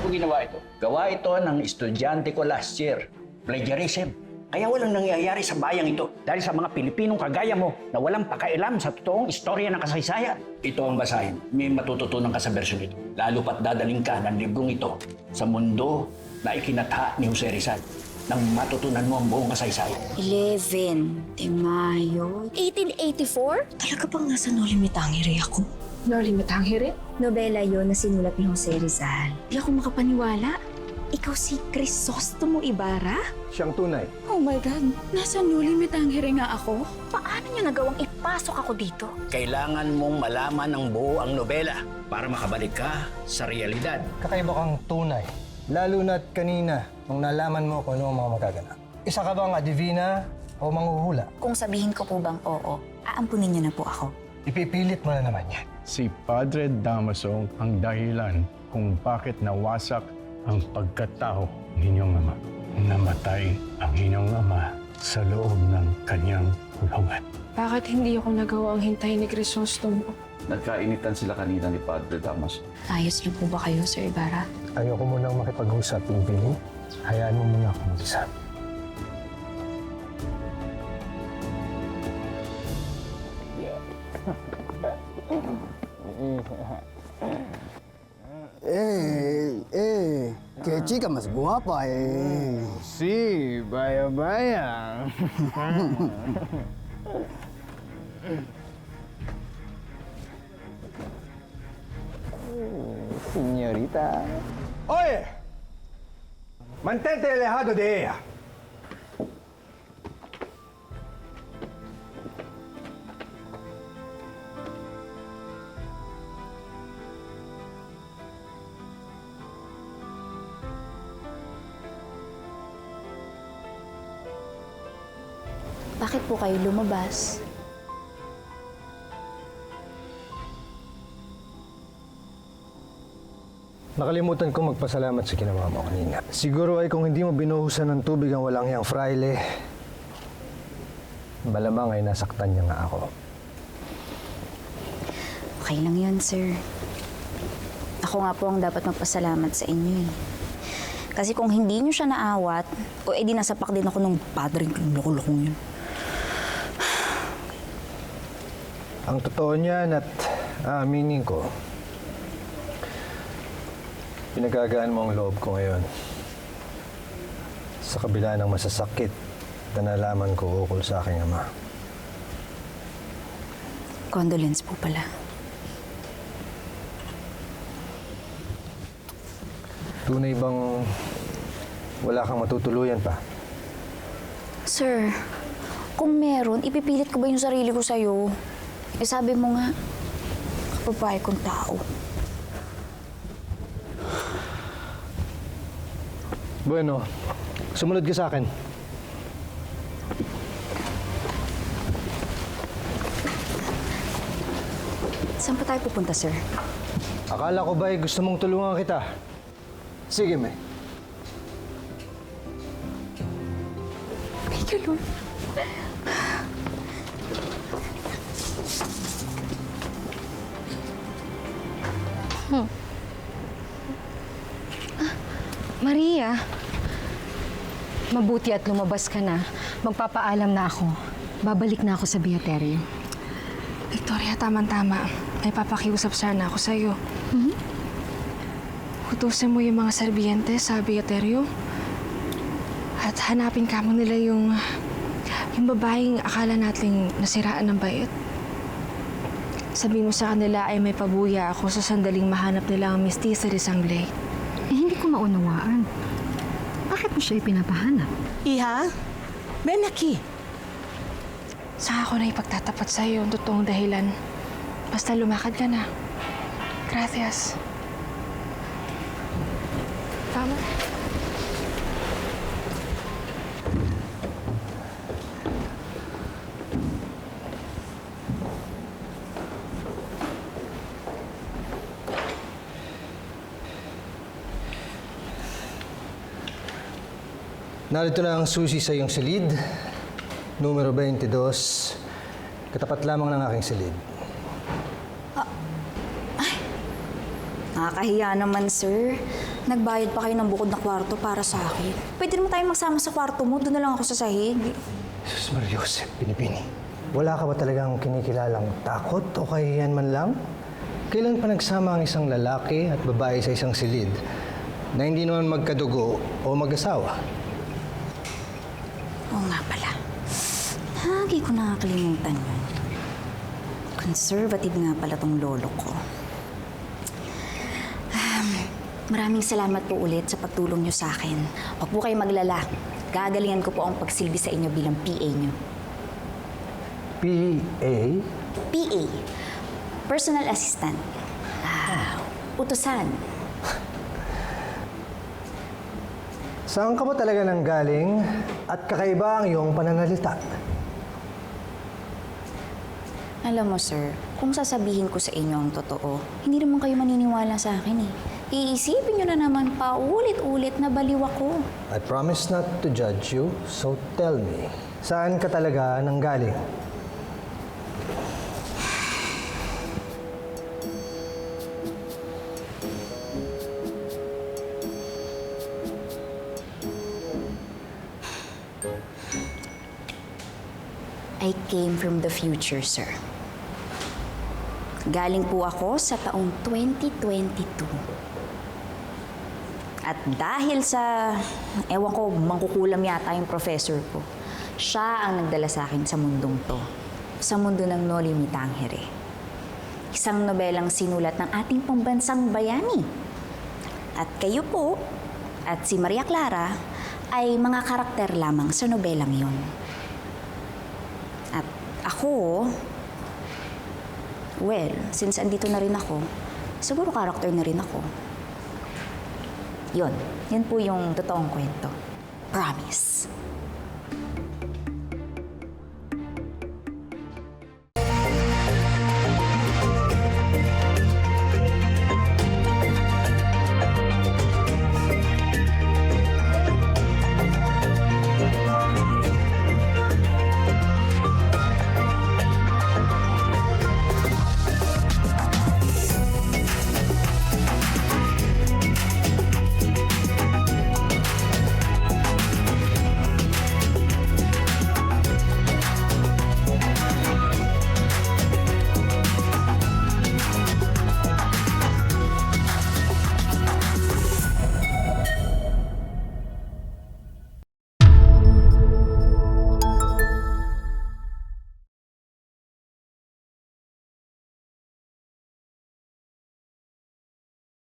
ko ginawa ito? Gawa ito ng estudyante ko last year. Plagiarism. Kaya walang nangyayari sa bayang ito dahil sa mga Pilipinong kagaya mo na walang pakailam sa totoong istorya ng kasaysayan. Ito ang basahin. May matututunan ka sa bersyon ito. Lalo pat dadaling ka ng librong ito sa mundo na ikinatha ni Jose Rizal nang matutunan mo ang buong kasaysayan. 11 de Mayo, 1884? Talaga bang nasa No Limit Tangere ako? No Limit Tangere? Nobela yon na sinulat ni Jose Rizal. Di ako makapaniwala. Ikaw si Crisostomo Ibarra? Siyang tunay. Oh my God, nasa No Limit Tangere nga ako? Paano niyo nagawang ipasok ako dito? Kailangan mong malaman ng buo ang nobela para makabalik ka sa realidad. Kakaiba kang tunay. Lalo na't kanina, nung nalaman mo kung ano ang mga magaganap. Isa ka bang adivina o manghuhula? Kung sabihin ko po bang oo, aampunin niyo na po ako. Ipipilit mo na naman yan. Si Padre Damaso ang dahilan kung bakit nawasak ang pagkatao ng inyong ama. Namatay ang inyong ama sa loob ng kanyang kulungan. Bakit hindi ako nagawang hintayin ni Crisostomo? Nagkainitan sila kanina ni Padre Damaso. Ayos lang po ba kayo, Sir Ibarra? Ayoko munang makipag-usap, Billy. Hayaan mo muna ako mag-isa. Que chica más guapa, Sí, vaya, vaya. Señorita. Oye! Mantente alejado de ella. Bakit po kayo lumabas? Nakalimutan ko magpasalamat sa ginawa mo kanina. Siguro ay kung hindi mo binuhusan ng tubig ang walang hiyang fraile, malamang ay nasaktan niya nga ako. Okay lang yun, sir. Ako nga po ang dapat magpasalamat sa inyo eh. Kasi kung hindi nyo siya naawat, o edi nasapak din ako ng padring loko-lokong yun. Ang totoo niyan at aaminin ko, pinagagaan mo ang loob ko ngayon. Sa kabila ng masasakit na nalaman ko ukol sa aking ama. Condolence po pala. Tunay bang wala kang matutuluyan pa? Sir, kung meron, ipipilit ko ba yung sarili ko sa'yo? Eh sabi mo nga, kababae kong tao. Bueno, sumunod ka sa akin. Saan pa tayo pupunta, sir? Akala ko ba gusto mong tulungan kita? Sige, May. Thank you, Lord. Maria, mabuti at lumabas ka na. Magpapaalam na ako. Babalik na ako sa Beaterio. Victoria, tama-tama. May papakiusap sana ako sa'yo. Utusan mo yung mga serbiyente sa Beaterio. At hanapin ka mo nila yung babaeng akala nating nasiraan ng bait. Sabihin mo sa kanila ay may pabuya ako sa sandaling mahanap nila ang mestiza de Sangley. Eh, hindi ko maunawaan. Bakit mo siya ipinapahanap? Iha? Ven aquí. Saka ako na ipagtatapat sa'yo ang totoong dahilan. Basta lumakad ka na. Gracias. Tama? Narito na ang susi sa iyong silid. Numero 22. Katapat lamang ng aking silid. Nakakahiya naman, sir. Nagbayad pa kayo ng bukod na kwarto para sa akin. Pwede naman tayo magsama sa kwarto mo. Doon na lang ako sa sahig. Jesus Maria Joseph, Pinipini. Wala ka ba talagang kinikilalang takot o kahihiyan man lang? Kailan pa nagsama ang isang lalaki at babae sa isang silid na hindi naman magkadugo o mag-asawa? Oo nga pala. Lagi ko nakakalimutan yun. Conservative nga pala tong lolo ko. Maraming salamat po ulit sa pagtulong nyo sa akin. Huwag po kayo maglala. Gagalingan ko po ang pagsilbi sa inyo bilang PA nyo. PA? PA. Personal Assistant. Utusan. Saan ka ba talaga nanggaling at kakaiba ang iyong pananalita? Alam mo, sir, kung sasabihin ko sa inyo ang totoo, hindi naman kayo maniniwala sa akin eh. Iisipin nyo na naman pa ulit-ulit na baliw ako. I promise not to judge you, so tell me, saan ka talaga nanggaling? I came from the future, sir. Galing po ako sa taong 2022. At dahil sa, ewan ko, mangkukulam yata yung professor ko, siya ang nagdala sa akin sa mundong to. Sa mundo ng Noli Me Tangere. Isang nobelang sinulat ng ating pambansang bayani. At kayo po, at si Maria Clara, ay mga karakter lamang sa nobelang yon. At ako, well, since andito na rin ako, siguro karakter na rin ako. Yun po yung totoong kwento. Promise.